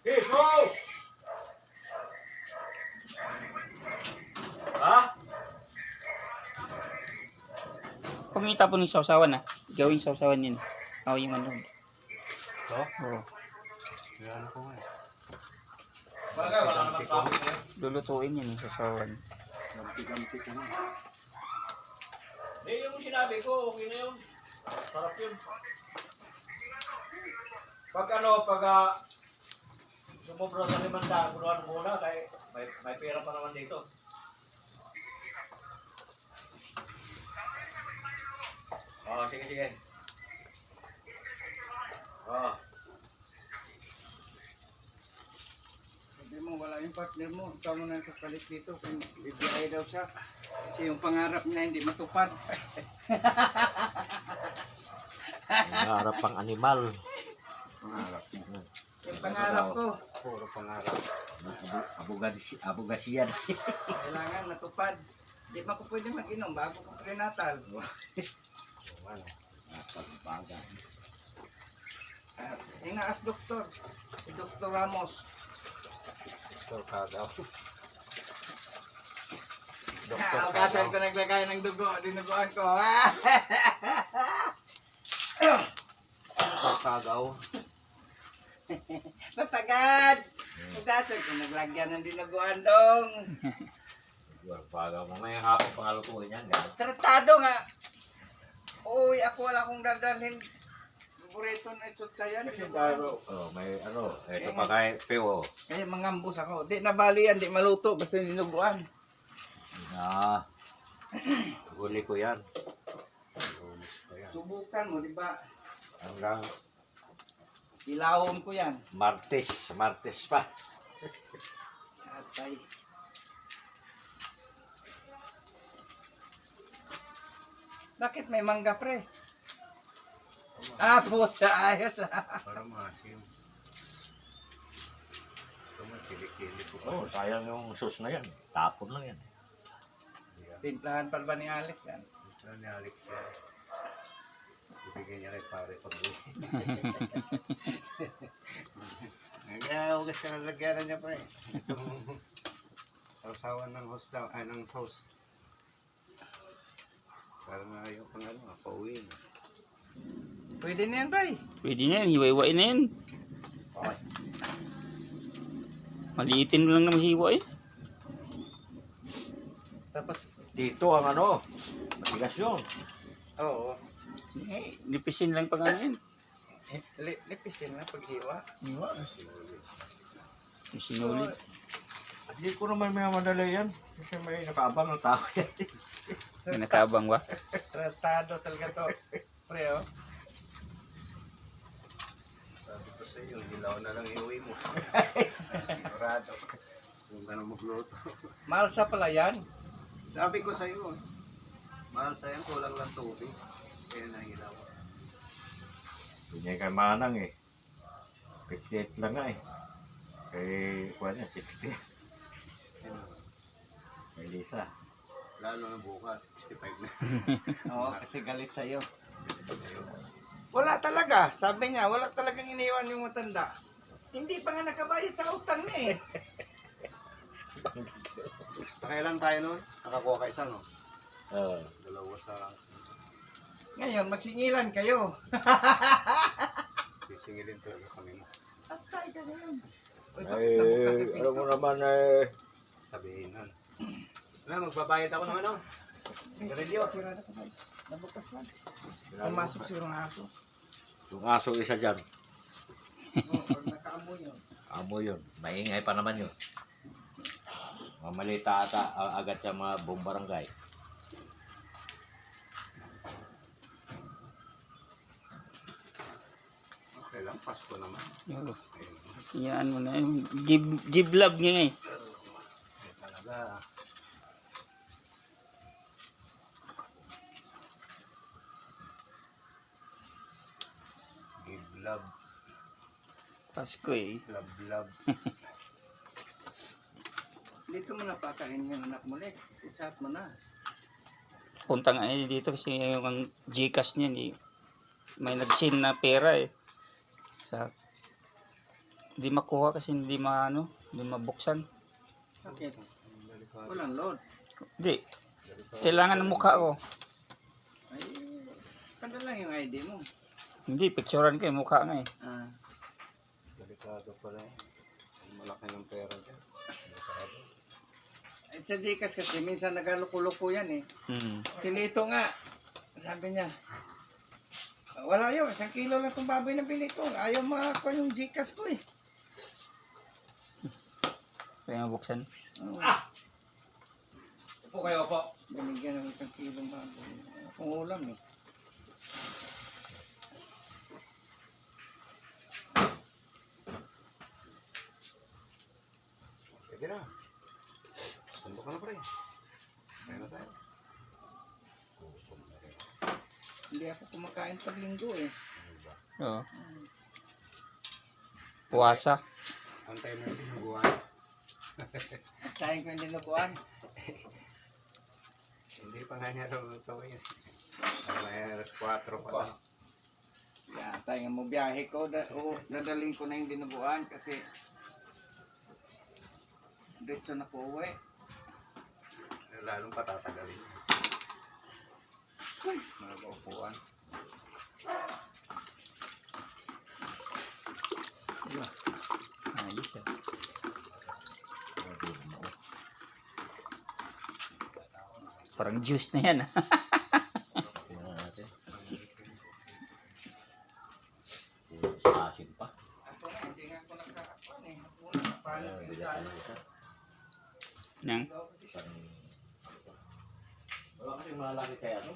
Jesus! Ha? Pangita po ng sausawan ah. Gawing sausawan yun. Ako yung ano. Ito? Oo. Yan ako nga. Bagay, wala naman traffic eh. Lulutuin yun yung sausawan. Gampi-gampi ko na. Eh, yung sinabi ko, okay na yun. Sarap yun. Pag sumobra sa 500, kunuhan muna, kaya may pera pa naman dito. Sige. Sabi mo, wala yung partner mo. Ikaw mo na kapalit dito kung bibiyay daw siya. Kasi yung pangarap niya hindi matupad. Nangarap pang animal. Pangarap mo. Yung pangarap ko, Puro pangarap. Abogasiyan. kailangan matupad. Hindi pa ko pwede mag-inom bago ko prenatal. Ano? Napagbaga. Inaas doktor, si Dr. Ramos. Doktor Kagaw. Ugasan ko naglagay ng dugo, dinuguan ko. Doktor Kagaw. Papagad! Ugasan ko naglagyan ng dinuguan dong. Baga mo ngayong hapon pangalutuin yan. Tratado nga. Uy, ako wala akong dadalhin. Paborito na ito sayan. Oh, may ano, ito pa kay Peo. Kaya mangambos ako. Di nabali yan, di maluto. Basta dinuguan. Huli ko yan. Subukan mo, di ba? Hanggang Ilawon ko yan. Martes pa. Atay. Bakit may mangga pre? Puta, ayos Para maasim. Ito mo, kilikili ko pa. Oh, sayang yung sauce na yan. Tapon lang yan. Timplahan pa ba ni Alex yan? Ito ni Alex yan. Ibigay niya kay pare pag-uwi. Nag-augas ka ng lagyanan niya pre. Itong sausawan ng host daw, ng sauce. Para na ayaw pang pauwi na. Pwede na yan, bay. Pwede na yan. Hiwa-hiwain na yan. Maliitin mo lang na mahiwa eh. Tapos, Dito ang ano, matigas yun. oo. Lipisin lang pag ano yan. Lipisin na paghiwa. Hiwa. Sinuli. Hindi ko naman may madali yan. Kasi may nakaabang ng tao yan. May nakaabang ba? Tratado talaga to. Pre, oh. Sabi ko sa iyo, dilaw na lang iuwi mo. Sigurado. Kung gano'n magluto. Malsa pala yan. Sabi ko sa iyo, mahal sa yan, kulang lang tubig. Kaya na ilaw. Hindi kay Manang eh. 58 lang nga eh. Kay, kuha niya, 60. Kay Lisa. Lalo na bukas, 65 na. Oo, kasi galit sa'yo. Wala talaga. Sabi niya, wala talagang iniwan yung matanda. Hindi pa nga nakabayad sa utang niya eh. Pakailan tayo nun? Nakakuha ka isa, no? Oo. Dalawa sa... Ngayon, magsingilan kayo. Sisingilin talaga kami mo. Atay ka na yun. Alam mo naman eh. Sabihin nun. Wala, magbabayad ako ng ano? Sigarilyo. Sira na kamay. Nabukas lang. Pumasok siguro ng aso. Yung aso isa dyan. Oo, pag nakaamoy yun. Amo yun. Maingay pa naman yun. Mamalita ata agad sa mga bombarangay. Okay lang, Pasko naman. Oo. Ayun. Yan mo na yun. Give love nga eh. Ay, talaga. Give love, Pasko eh. love. Dito mo napakain yung anak mo, Lex. Usap mo na. Punta nga eh dito kasi yung Gcash niya eh. May nag-send na pera eh. Sa Hindi makuha kasi hindi maano, hindi mabuksan. Bakit? Walang load. Hindi. Kailangan ng mukha ko. Ay, kada lang yung ID mo. Hindi, picturean ko yung mukha nga eh. Ah, Delikado pala eh. Malaki ng pera dyan. Delikado. at sa Gcash kasi minsan nagaluko-luko yan eh. Hmm. Si Lito nga, sabi niya, wala yun, 1 kilo lang itong baboy na bili ko. Ayaw makakuha yung Gcash ko eh. Kaya mabuksan. Oo. Upo kayo, upo. Binigyan ng 1 kilong baboy. Kung ulam eh. Pwede na. Sundo ka na pre. Kaya na tayo. Hindi ako kumakain pag linggo eh. Oo. Puwasa. Antay mo yung binuguan. Sahin ko yung dinuguan. Hindi pa nga niya luto yun. Ay, alas 4 pa lang. Yan, tayo nga mo biyahe ko. Dadaling ko na yung dinuguan kasi diretso na po uwi. Lalong patatagalin. Mga kaupuan. Ayos ah. Parang juice na yan ah. Tingnan natin. Sa asin pa. Ako nga, hindi nga ako nagkakapan eh. Una, palis yung dala. Nang. Wala kasing malaki kaya to.